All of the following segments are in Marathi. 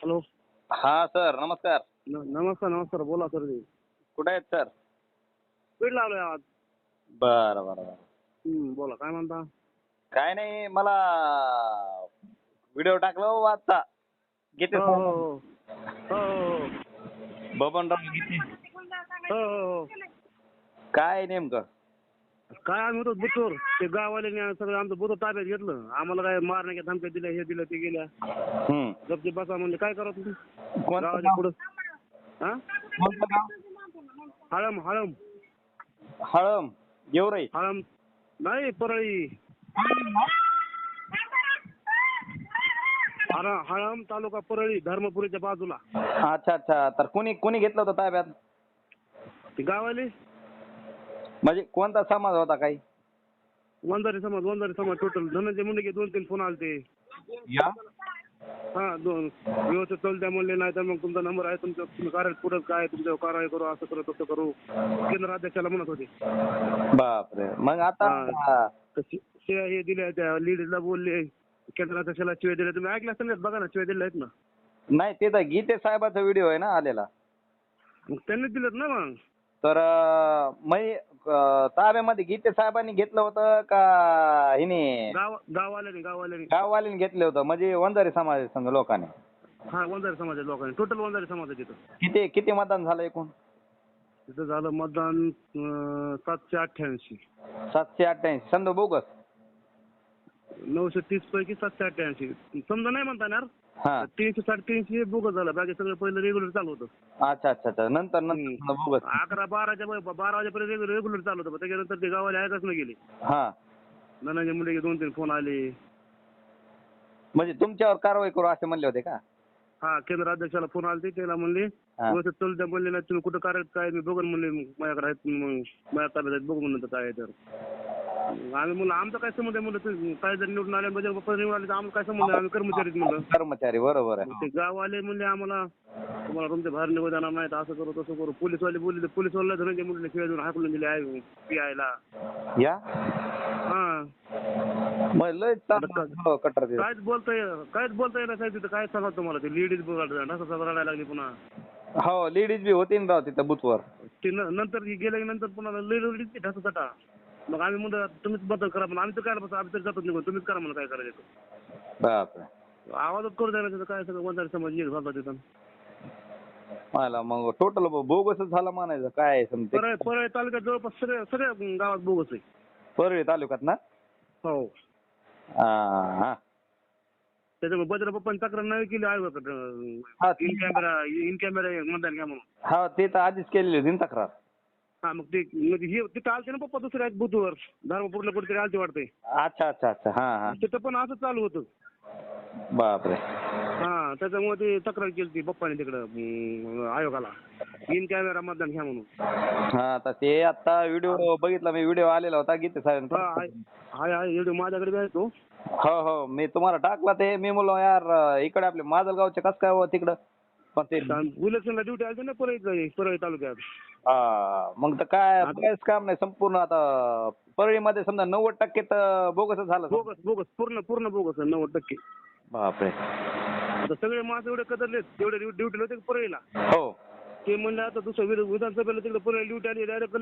हॅलो. हा सर नमस्कार. नमस्कार नमस्कार. बोला सर. कुठे आहेत सर? बीड लावलोय आज. बरं बरं बरं. बोला काय म्हणता. काय नाही, मला व्हिडिओ टाकला हो आता गीते हो हो हो हो बबनराव गीते. हो हो. काय नेमकं? काय आम्ही होतो बुतूर. ते गाववाले सगळं आमचं बुतूर ताब्यात घेतलं. आम्हाला काय मारण्याच्या धमक्या दिल्या, हे दिलं ते गेल्या. गपचे बसा म्हणले. काय करा तुम्ही गावाच्या पुढं. हा कोणतं गाव? हळम हळम हळम गेवराई. हळम नाही परळी. हळम तालुका परळी धर्मपुरीच्या बाजूला. अच्छा अच्छा. तर कोणी घेतलं होतं ताब्यात? ते गावाले म्हणजे कोणता समाज होता काही? वंजारी समाज टोटल. धनंजय मुंडे 2-3 फोन आलते. या हा दोन व्यवस्थित चालत्या म्हणले. नाही तर मग तुमचा नंबर आहे, तुम्ही कार्य पुढे काय तुमच्या कारवाई करू, असं करू तसं करू. केंद्र अध्यक्षाला म्हणत होते. बापरे. मग आता शिव्या हे दिल्या, त्या लीडला बोलले, केंद्र अध्यक्षाला शिव्या दिल्या. तुम्ही ऐकलं असेल ना, बघा ना शिव्या दिल्या आहेत ना. नाही, ते तर गीते साहेबाचा व्हिडिओ आहे ना आलेला. मग त्यांनी दिलेत ना. मग तर ताब्यामध्ये गीते साहेबांनी घेतलं होतं का हिने गाववाल्यांनी घेतलं होतं? म्हणजे वंजारी समाज संघ लोकांनी. हा वंजारी समाजाच्या लोकांनी. टोटल वंजारी समाज आहे तिथं. किती मतदान झालं एकूण? तिथं झालं मतदान 788. 788. समजा बोगस 930 पैकी 788. समजा नाही म्हणता येणार. हा 300-350 बोगस झालं. बाकी सगळं पहिलं रेग्युलर चालू होतं. अच्छा अच्छा अच्छा. नंतर बोगस 11-12 वाजेपर्यंत रेग्युलर चालू होतं. त्याच्यानंतर ते गावाला ऐकच नाही गेले. हा. धनंजय मुंडे 2-3 फोन आले. म्हणजे तुमच्यावर कारवाई करू असे म्हणले होते का? हा केंद्र अध्यक्षाला फोन आले. त्याला म्हणले व्यवस्थित चालू द्या म्हणले. नाही तुम्ही कुठं कार्य काय मी बघून म्हणले. माझ्याकडे आहेत, मग माझ्या ताब्यात आहेत, बघू म्हणलं काय आहे तर. आम्ही म्हणलं आमचा काय संबंध आहे म्हणलं. काय जर निवडून आले म्हणजे निवडून आले तर आम्हाला काय संबंध आहे, आम्ही कर्मचारीच म्हणलं. कर्मचारी बरोबर आहे. ते गाववाले म्हणले आम्हाला तुम्हाला तुमच्या बाहेर निघू देणार नाही, असं करू तसं करू. पोलीसवाले बोलले. पोलीसवाला धनंजय मुंडे शिवाय देऊन हाकलून दिले आहे पीआयला. या हा मग लय कटर काहीच बोलता येणार साहेब तिथं. काय सांगा तुम्हाला. ते लेडीज ढसा रडायला लागली पुन्हा. हो लेडीज बी होती ना राव तिथं बुथवर. ते नंतर गेल्यानंतर पुन्हा लेडीज ढसा तटा. मग आम्ही म्हणतो तुम्हीच बदल करा. पण आम्ही तर काय बस आम्ही तर जातच नाही. तुम्हीच करा म्हणून काय करायचं. बापरे. आवाजच करू द्यायला तिथं. काय सगळं वंजारी समाज एक झाला तिथं. मला मग टोटल बोगसच झाला म्हणायचं. काय समजा परळी तालुक्यात जवळपास सगळ्या गावात बोगस आहे. परळी तालुक्यात ना? हो. हा. त्याच्यामुळे बजरंग पप्पांनी तक्रार नाही केली आयोगाकडे. इन कॅमेरा मतदान घ्या म्हणून. हा ते तर आधीच केलेली होती ना तक्रार. हा मग ते हे तिथं आलते ना पप्पा दुसऱ्या बुथवर. धर्मपूरला कुठेतरी आलते वाटते. अच्छा अच्छा अच्छा. हा हा. तिथं पण असं चालू होतं. बापरे. हा त्याच्यामुळे ते तक्रार केली ती पप्पाने तिकडं आयोगाला. इन कॅमेरा मतदान घ्या म्हणून. हा तर ते आता व्हिडिओ बघितला मी. व्हिडिओ आलेला होता गीते साहेब. हाय व्हिडिओ माझ्याकडे आहे तो. हो हो मी तुम्हाला टाकला ते. मी म्हणलो यार इकडे आपले माजलगावचे कसं काय तिकडं. पण ते इलेक्शनला ड्युटी आली ना परळी तालुक्यात. हा मग तर काय काम नाही संपूर्ण. आता परळीमध्ये समजा 90% तर बोगसच झालं. बोगस पूर्ण बोगस 90%. बापरे. आता सगळे माणसं एवढे कदरलेत. तेवढे ड्युटीला होते परळीला. हो ते म्हणले आता दुसरं विधानसभेला तिकडे परळी ड्युटी आली. डायरेक्ट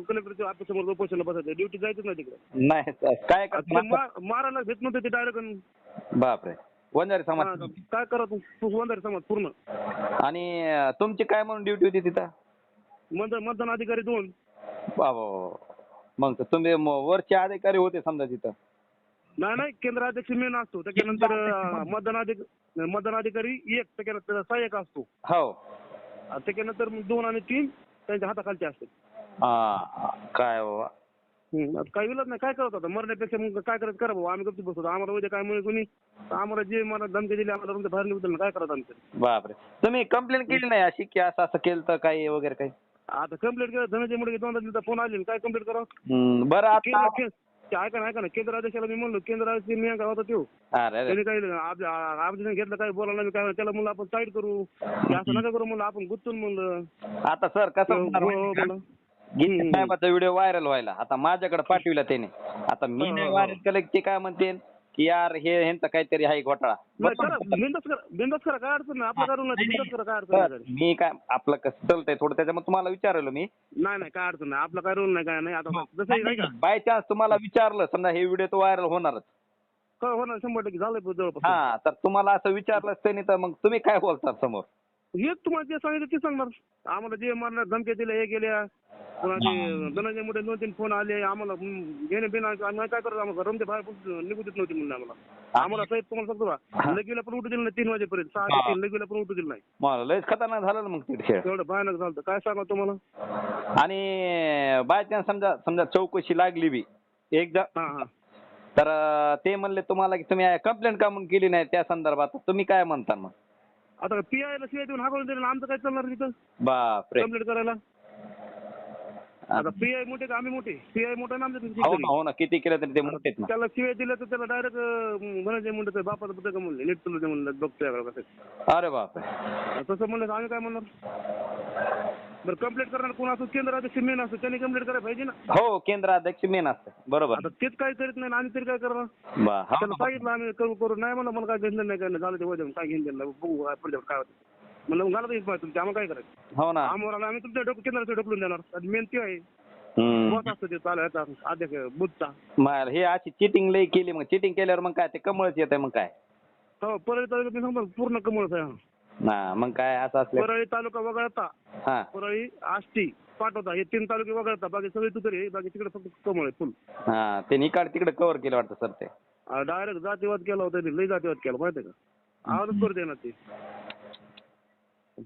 कलेक्टरच्या ऑफिससमोर उपोषणाला बसायचं. ड्युटी जायचं नाही तिकडे. नाही काय मारायला भेट नव्हते ते डायरेक्ट. बापरे. वंजारी समाज काय करा तू वंजारी समाज पूर्ण. आणि तुमची काय म्हणून ड्युटी होती तिथं? मतदान अधिकारी 2. बाबा मग तर तुम्ही वरचे अधिकारी होते समजा तिथं? नाही केंद्र अध्यक्ष मेन असतो. त्याच्यानंतर मतदान अधिकारी 1. त्याच्यानंतर सहाय्यक असतो. हो. त्याच्यानंतर 2 आणि 3 त्यांच्या हाताखालचे असतात. काय बाबा. काही विलत नाही. काय करत होता मरण्यापेक्षा मग काय करायचं करा भाऊ. आम्ही गप्प बसतो. आम्हाला उद्या काय म्हणून कोणी आम्हाला जे मला धमकी दिली आम्हाला तुमच्या बाहेर निघतो काय करत आमचं. बापरे. तुम्ही कंप्लेंट केली नाही अशी की असं केलं तर काही वगैरे काही? आता कंप्लेंट केलं. धनंजय मुंडे 2दा फोन आले. काय कंप्लेंट करावं. बरं आता ऐका ना केंद्र अध्यक्षाला मी म्हणलो. केंद्र अध्यक्ष मी काय होता तो. त्यांनी काही आपल्या घेतलं काही बोलायला मी काय त्याला म्हणलं आपण साईड करू. असं नका करू म्हणलं. आपण गुंतून म्हणलं. आता सर कसं साहेबाचा व्हिडिओ व्हायरल व्हायला आता माझ्याकडे पाठविला त्याने. आता मी नाही व्हायरल केलं ते काय म्हणते की यार हे ह्यांचा काहीतरी आहे घोटाळा. नाही करा, बिंदास करा, काय अडचण नाही, आपलं करून नाही, बिंदास करा, काय अडचण तर नाही. मी काय आपलं कसं चालतंय थोडं त्याच्यामुळे तुम्हाला विचारलं मी. नाही काय अडचण नाही, आपला काय रोल नाही, काय नाही. आता जसं नाही का बाय चान्स तुम्हाला विचारलं समजा हे व्हिडिओ तर व्हायरल होणारच. काय होणार 100% झालंय जवळपास. हा तर तुम्हाला असं विचारलं त्यांनी तर मग तुम्ही काय बोलतात समोर? हेच तुम्हाला जे सांगितलं ते सांगणार. आम्हाला जे मारणार धमक्या दिल्या हे गेल्या, पुन्हा ते धनंजय मुंडे 2-3 फोन आले आम्हाला घेणे बिना, आम्ही काय करतो, आम्हाला रमते बाहेर निघू देत नव्हती म्हणून आम्हाला साहेब तुम्हाला सांगतो का, लगीला पण उठू दिलं नाही 3 वाजेपर्यंत, 6 ते 3 लगीला पण उठू दिलं नाही. मला लयच खतरनाक झालं ना मग ते खेळ. एवढं भयानक झालं काय सांगा तुम्हाला. आणि बाय चान्स समजा चौकशी लागली बी एकदा हा तर ते म्हणले तुम्हाला की तुम्ही कंप्लेंट का म्हणून केली नाही त्या संदर्भात, तुम्ही काय म्हणता मग? आता पीआयला शिवाय देऊन हाकलून दिलं, आमचं काय चालणार तिथं बापरे. कंप्लेंट करायला. आता पीआय मोठे का आम्ही मोठे? पीआय मोठा ना आमच्या. हो ना किती केलं तरी ते मोठेच ना. त्याला शिवाय दिलं तर त्याला डायरेक्ट धनंजय मुंडे बापाचं पुस्तक म्हणले, नीट तुला म्हणलं बघतोय कसं. अरे बापरे. तसं म्हणलं तर आम्ही काय म्हणणार. बरं कंप्लेंट करणार कोण असं, केंद्र अध्यक्ष मेन असतो त्यांनी कंप्लेंट करायला पाहिजे ना. हो केंद्राध्यक्ष मेन असतं बरोबर. आता तेच काय करीत नाही आम्ही तरी काय करणार. त्याला सांगितलं आम्ही करू नाही म्हणलं, मला काय घेतलं नाही, काय नाही झालं ते वजन काय घेऊन दिलं बघू काय पुढे काय होतं म्हणलं. मग घालत येईल तुमच्या, आम्हाला काय करायचं. हो ना आम्हाला आम्ही तुमच्या केंद्राचं ढकलून देणार, मेन ते आहे. बस असतं ते चालू आहे अध्यक्ष बुथचा. हे अशी चिटिंग लई केली, मग चिटिंग केल्यावर मग काय ते कमळच येत आहे मग काय. हो परळी तालुक्यात मी सांगतो पूर्ण कमळच आहे. ना मग काय असं असलं. परळी तालुका वगळता, हा परळी आष्टी पाठवता हे 3 तालुके वगळता बाकी सगळे तुकडे, बाकी तिकडे फक्त कमळ आहे फुल. हा ते निकाड तिकडे कव्हर केलं वाटतं सर ते. डायरेक्ट जातीवाद केला होता, लई जातीवाद केला माहिती आहे का. आवाजच करते ना ते.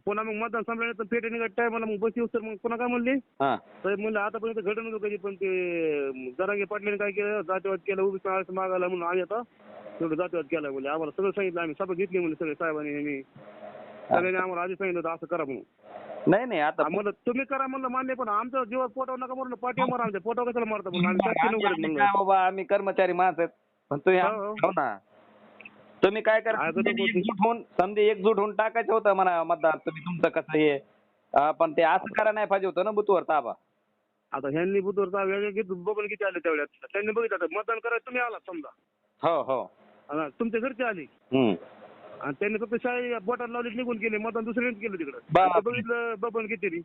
पुन्हा मग मतदान संपल्यानंतर पेटे निघत टायमाला मग बस येऊ तर मग पुन्हा काय म्हणले साहेब म्हणलं आतापर्यंत घडण नव्हतं कधी, पण ते जरांगे पाटलांनी काय केलं जातीवाद केलं, उभीच मागायला म्हणून आम्ही आता तेवढं जातीवाद केला म्हणले. आम्हाला सगळं सांगितलं, आम्ही सभा घेतली म्हणले सगळे साहेबांनी आणि सगळ्यांनी आम्हाला आधी सांगितलं होतं असं करा म्हणून. नाही आता म्हणलं तुम्ही करा म्हणलं मान्य, पण आमच्या जीवात पोटावर नका म्हणलं, पाठी मारा आमच्या पोटावर कशाला मारता म्हणून. आम्ही शासकीय नोकरीत म्हणलं बाबा आम्ही कर्मचारी माणसं आहेत, पण तुम्ही हो ना तुम्ही काय करा एकजूट होऊन समजे एकजूट होऊन टाकायचं होतं म्हणा मतदार तुम्ही तुमचं कसं हे, पण ते असं करा नाही पाहिजे होतं ना बुथवर ताबा. आता ह्यांनी बुथवर ताबा बघून किती आले तेवढ्यात त्यांनी बघितलं मतदान करायला तुम्ही आलात समजा. हो हो तुमच्या घरचे आले आणि त्यांनी फक्त शाळेत बोटात लावली निघून गेले, मतदान दुसऱ्याने केलं तिकडं बघितलं बबन किती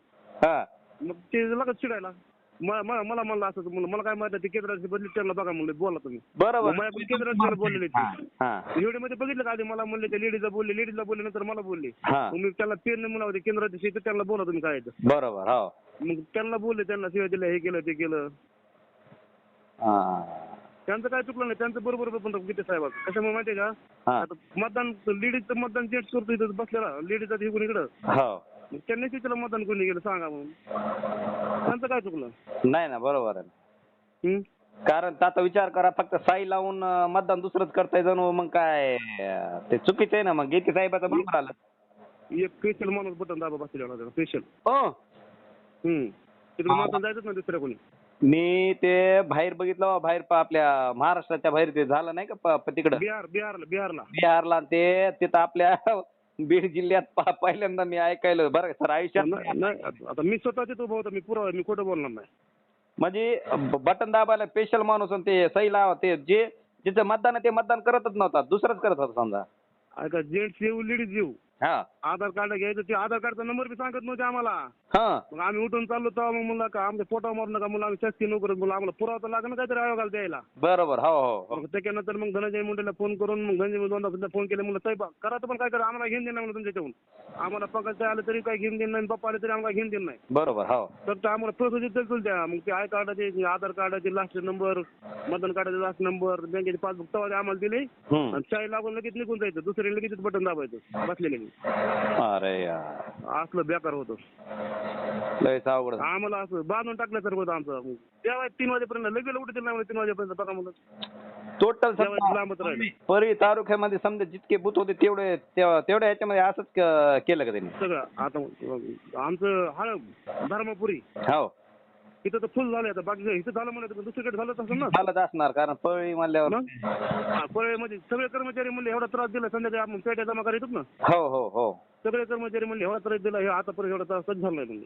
मग ते लगेच चिडायला मला म्हणलं असं म्हणलं, मला काय माहिती ते केंद्राची बदली त्यांना बघा म्हणलं, बोला तुम्ही बरोबर. माझ्या केंद्राला बोललेले व्हिडिओ मध्ये बघितलं का आधी मला म्हणले ते लेडीजला बोलले नंतर मला बोलले, मी त्याला पेन म्हणा केंद्राची शेती त्यांना बोला तुम्ही काय बरोबर. हो मग त्यांना बोलले, त्यांना शिवाय दिल्या हे केलं ते केलं. त्यांचं काय चुकलं नाही, त्यांचं बरोबर पण गीते साहेब कशामुळे माहितीये का, आता मतदान लेडीजचं मतदान जेंट्स करतो इथं बसलेला, लेडीजचा इकडून इकडं त्यांनी तिथलं मतदान कोणी गेलं सांगा म्हणून. त्यांचं काय चुकलं नाही ना बरोबर आहे. कारण आता विचार करा फक्त साई लावून मतदान दुसरंच करताय जणू, मग काय ते चुकीचं आहे ना. मग गीते साहेबाचा बरोबर आलं एक स्पेशल माणूस बटन दाबा बसलेला स्पेशल. तिकडे मतदान जायचं ना दुसऱ्या कोणी. मी ते बाहेर बघितलं, बाहेर आपल्या महाराष्ट्राच्या बाहेर ते झालं नाही का तिकडं बिहारला ते तिथं आपल्या बीड जिल्ह्यात पहिल्यांदा मी ऐकायलं बरं सर आयुष्यात. आता मी स्वतः तिथं उभा होतो, मी पुरावा मी खोटं बोलणार नाही. म्हणजे बटन दाबायला स्पेशल माणूस ते सही लावा, ते जे जिथं मतदान आहे ते मतदान करतच नव्हता, दुसरंच करत होता समजा. ऐका जेंट्स येऊ लेडीज येऊ आधार कार्ड घ्यायचं, ते आधार कार्डचा नंबर बी सांगत नव्हते आम्हाला. मग आम्ही उठून चाललो तेव्हा मग म्हणलं का आमच्या पोटावर मारू नका म्हणून, आम्ही शासकीय नोकरीत म्हणून आम्हाला पुरावा तर लागणार काहीतरी आयोगाला द्यायला. बरोबर. हो हो त्याच्यानंतर मग धनंजय मुंडेला फोन करून मग धनंजय मुंडे फोन केले, म्हणलं साहेब करा तर पण काय करा, आम्हाला घेऊन देणार म्हणून तुमच्याकडून. आम्हाला पंकज आलं तरी काय घेऊन देणार नाही, पप्पा आले तरी आम्हाला घेऊन देणार नाही. बरोबर. हो तर आम्हाला प्रोसेस चल द्या. मग ते आय कार्डाचे आधार कार्डाचे लास्ट नंबर, मतदान कार्डाचे लास्ट नंबर, बँकेचे पासबुक तेव्हा आम्हाला दिले आणि शाही लागून लगेच निघून जायचं, दुसऱ्या लगेच बटन दाबायचं बसलेले. अरे यार असलं बेकार होतं लयच अवघड. आम्हाला असं बांधून टाकल्यासारखं होतं आमचं. तेव्हा 3 वाजेपर्यंत लगेच उठतील नाही 3 वाजेपर्यंत बघा म्हणलं. टोटल लांबच राहिले. परळी तालुक्यामध्ये समजा जितके बुथ होते तेवढ्या ह्याच्यामध्ये असंच केलं का त्यांनी सगळं. आता आमचं हा धर्मपुरी हो इथं तर फुल झालं, आता बाकी इथं झालं म्हणायचं दुसरीकडे झालंच असं ना. झालंच असणार कारण परळी म्हणल्यावर परळीमध्ये सगळे कर्मचारी म्हणले एवढा त्रास दिला, संध्याकाळी आपण पेट्या जमा करीत ना. हो हो हो सगळे कर्मचारी म्हणले एवढा त्रास दिला, हे आतापर्यंत एवढा त्रास झाला नाही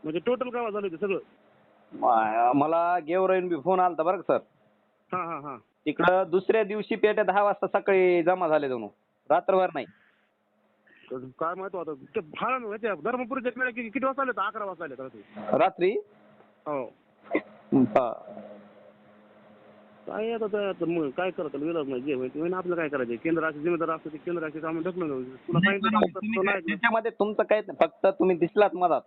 म्हणजे टोटल गावात झालं ते सगळं. मला गेवराईन बी फोन आलता बरं का सर. तिकडं दुसऱ्या दिवशी पेट्या 10 वाजता सकाळी जमा झाले जणू, रात्रभर नाही. काय माहिती आता ते फार माहिती धर्मपुरीच्या पेढ्या किती वाजता आले? 11 वाजता आले रात्री. रात्री. हो. हा. काय आता मग काय करत विलाज नाही, जे माहिती होईल आपलं काय करायचं. केंद्र असे जिम्मेदार असतं ते केंद्राचे काम ढकलून तुला सांगितलं त्याच्यामध्ये तुमचं काय फक्त तुम्ही दिसलात मधात.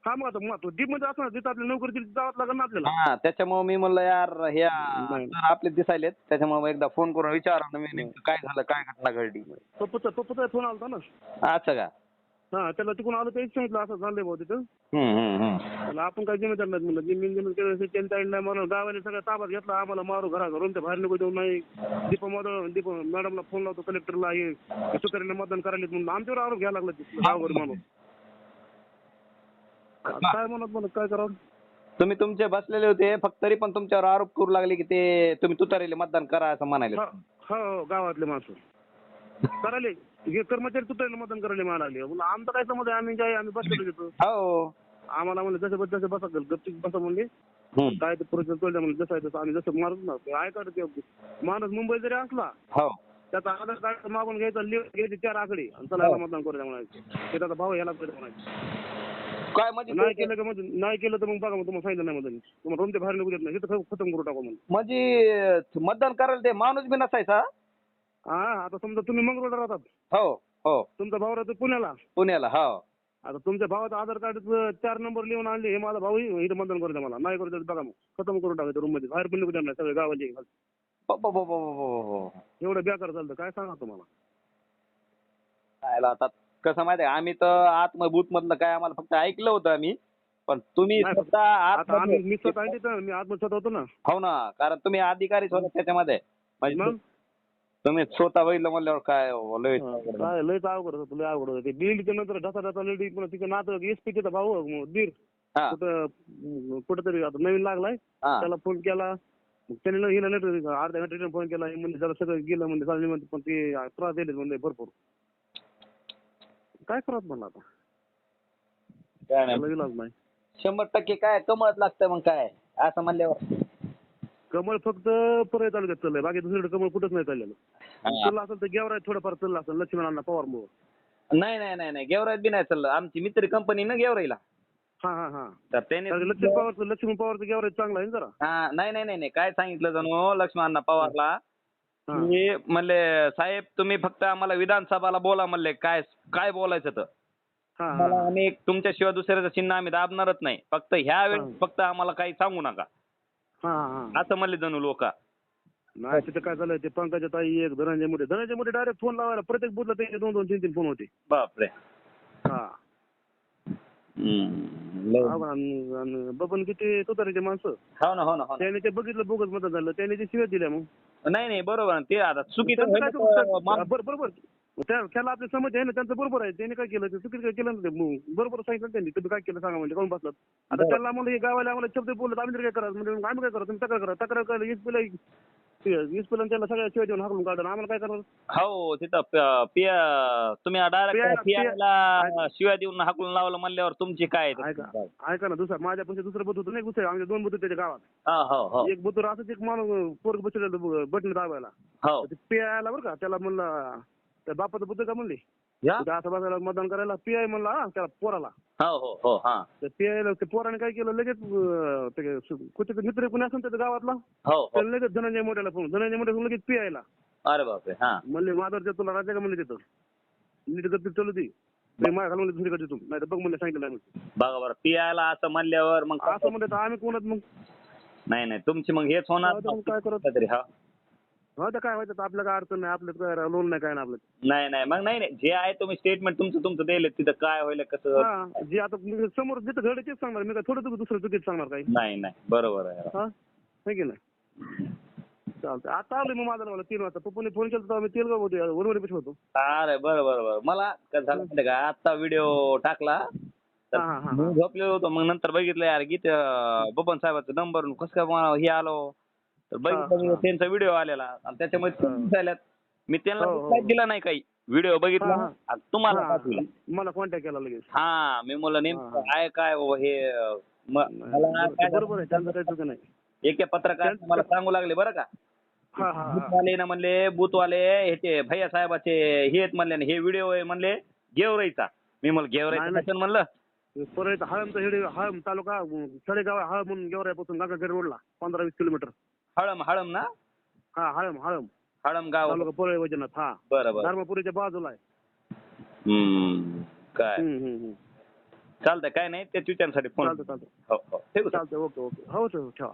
हा मग आता डीप मध्ये असं जिथं आपली नोकरी दिली जावं लागेल ना आपल्याला. हा, त्याच्यामुळे मी म्हणलं यार हे आपले दिसायलेत, त्याच्यामुळे एकदा फोन करून विचारा मी नेमकं काय झालं, काय घटना घडली. पप्पूचा फोन आलता ना. असं का? हा, त्याला तिकडून आलं तेच सांगितलं असं झालंय भाऊ तिथं. त्याला आपण काय जिम्मेदार नाही म्हणलं, जिम्मेदार केलं त्यांच्या नाही म्हणून गावाने सगळं ताब्यात घेतला. आम्हाला मारू घरून बाहेर निघू देऊ नाही. दीपा मॅडमला फोन लावतो, कलेक्टरला हे सुतारीला मतदान करायला म्हणून आमच्यावर आरोप घ्यायला लागला गावावर माणूस. काय म्हणत काय करावं. तुम्ही तुमचे बसलेले होते फक्त, तरी पण तुमच्यावर आरोप करू लागले की ते तुम्ही तुतारीले मतदान करा असं म्हणाले. हो, गावातले माणसं करायले, हे कर्मचारी तुतारीला मतदान करायला म्हणायला लागले. आमचं काय समज आहे, आम्ही काय आम्ही बसलेलो घेतो. हो, आम्हाला म्हणलं जसं बसा गपचिप बसा म्हणले. काय ते पुरुष कळलं म्हणलं जसं आहे तसं आम्ही जसं मारत ना ऐका ते माणूस मुंबई जरी असला त्याचा आधार कार्ड मागून घ्यायचा, लिहून घ्यायचे 4 आकडे आणि चला याला मतदान करू द्या म्हणायचं. ते त्याचा भाऊ याला करू म्हणायचं. काय म्हणजे नाही केलं का म्हणजे नाही केलं तर मग बघा मग तुम्हाला सांगितलं नाही मतदान तुम्हाला रूमच्या बाहेर निघू देत नाही, तिथं खतम करू टाकू म्हणून. म्हणजे मतदान करायला ते माणूस बी नसायचा. हा, आता समजा तुम्ही मंगळवार राहतात. हो हो. तुमचा भाऊ राहतो पुण्याला. हो. आता तुमच्या भावाचं आधार कार्ड 4 नंबर लिहून आणले, हे माझा भाऊ इथं मतदान करू द्या मला. नाही करू द्या बघा मग खतम करून टाकायचं रूम मध्ये, बाहेर पण निघू द्या नाही सगळे गावाचे. एवढं बेकार चालतं काय सांगा तुम्हाला. आता कसं माहिती आहे, आम्ही तर आतमध्ये बूथ मधलं काय आम्हाला फक्त ऐकलं होतं आम्ही, पण तुम्ही स्वतः मी स्वतः मी आत्मस्वतः होतो ना. हो ना, कारण तुम्ही अधिकारीच होता त्याच्यामध्ये, म्हणजे तुम्ही स्वतः बघितलं म्हणल्यावर काय लयच अवघड होतं. लय अवघड होतं ते बिल्डीच्या नंतर ढसा लेडी पण तिचं नातं एसपीचा भाऊ दीर कुठं तरी आता नवीन लागलाय, त्याला फोन केला त्याने हिला अर्ध्या घंटा फोन केला म्हणजे त्याला सगळं गेलं म्हणजे चालले म्हणते, पण ते त्रास दिले म्हणजे भरपूर. काय करत म्हणलं आता इलाज नाही. 100% काय कमळच लागतं मग काय असं म्हणल्यावर. कमळ फक्त परळ तालुक्यात चाललंय, बाकी दुसरीकडे कमळ कुठंच नाही चाललेलं. चाललं असेल तर गेवराय थोडंफार चाललं असेल लक्ष्मणांना पवार मुळे. नाही गेवराईत बी नाही चाललं, आमची मित्र कंपनी ना गेवराईला. हा. तर त्याने लक्ष्मण पवारचं गेवराई चांगला आहे जरा. नाही काय सांगितलं जणू लक्ष्मणांना पवारला, की म्हणले साहेब तुम्ही फक्त आम्हाला विधानसभाला बोला म्हणले, काय बोलायचं तर आम्ही तुमच्याशिवाय दुसऱ्याचं चिन्ह आम्ही दाबणारच नाही, फक्त ह्या वेळेस फक्त आम्हाला काही सांगू नका असं म्हणले जणू लोक. नाही तिथं काय झालं ते पंकजा ताई एक धनंजय मोठे डायरेक्ट फोन लावायला प्रत्येक बुथला त्यांचे 2-2, 3-3 फोन होते. बापरे. हा बबन किती तुतारीचे माणसं. हो ना त्याने ते बघितलं बोगस मतदान झालं, त्याने ते शिव्या दिल्या. मग नाही बरोबर ते आता चुकीचं बरोबर त्याला आपली समज आहे ना, त्यांचं बरोबर आहे. त्यांनी काय केलं ते चुकीचं काय केलं ना, बरोबर सांगितलं त्यांनी. तुम्ही काय केलं सांगा म्हणजे कोण बसलात. आता त्याला म्हणलं हे गावाला आम्हाला शब्द बोलत आम्ही तरी काय करायचं म्हणजे आम्ही काय करा तुम्ही तक्रार करायला वीस पिला त्याला सगळ्या शिवाय देऊन हाकलून काढून आम्हाला काय करणार. हो तिथं तुम्ही डायरेक्ट शिवाय देऊन हाकलून लावलं म्हणल्यावर तुमची काय. ऐका ना दुसरं माझ्या पण दुसरं बूथ होतं नाही, दुसरं आमच्या 2 बूथ त्याच्या गावात. एक बूथवर असंच एक माणूस पोरग बसलेलं बटन दाबायला पियाला बरं का, त्याला म्हणलं त्या बापाचं बुद्ध का म्हणले असं बसायला मतदान करायला. पीआय म्हणला त्याला पोराला. पीआयला ते पोराने काय केलं लगेच कुठे मित्र कोणी असेल त्याच्या गावातला त्याला लगेच धनंजय मोठ्याला फोन, धनंजय मोठ्या लगेच पीआयला. अरे बापरे. म्हणले माधवच्या तुला राज्य का म्हणले तिथं नीट गती चालू ती माझ्या घालून दुसरीकडे तू नाही तर बघ म्हणले सांगितलं नाही बघा बरं पीआयला असं म्हणल्यावर मग असं म्हणलं तर आम्ही कोणात मग नाही तुमची मग हेच होणार काय करत तरी. हो तर काय व्हायचं आपल्या काय अडचण नाही, आपल्यात काय लोन नाही काय ना आपलं. नाही मग नाही जे आहे तुम्ही स्टेटमेंट तुमचं दिले तिथं काय होईल कसं जे आता समोर जिथं घडे तेच सांगणार मी, काय थोडं दुसरं चुकीच सांगणार काही नाही बरोबर आहे की नाही. चालतंय आता आलोय मग माझा 3 वाजता पप्पूने फोन केला तर आम्ही तेलगाव होतो वरवरी होतो. अरे बरं मला काय झालं का आता व्हिडिओ टाकला झोपलेलो होतो, मग नंतर बघितलं यार गीत बबन साहेबाचा नंबर कसं काय हे आलो तर बघितलं त्यांचा व्हिडिओ आलेला आणि त्याच्यामध्ये मी त्यांना दिला नाही काही व्हिडिओ बघितला तुम्हाला मला कॉन्टॅक्ट केला लगेच. मी म्हणलं नेमकं काय हे मला बरोबर आहे त्यांचं काही चुकी नाही. एक पत्रकार मला सांगू लागले बरं का हा हा हा बूथवाले ना म्हणले बूथवाले ह्याचे भैया साहेबाचे हे आहेत म्हणले ना, हे व्हिडिओ आहे म्हणले गेवराईचा. मी म्हणलं गेवराईचा नाही, नसेल म्हणलं. परत हळमचा हेडी हळम तालुका सडेगाव हळम म्हणून गेवराईपासून गंगाखेड रोडला 15-20 किलोमीटर. हळम ना, हा हळम हळम हळम गाव. तालुका पोळे वैजनाथ. हा बरं बरं. धर्मपुरीच्या बाजूला आहे. काय हम्म. चालतंय, काय नाही, ते विचारण्यासाठी फोन. चालतं हो हो, ठेवू सर. चालतं. ओके. हो सर ठेवा.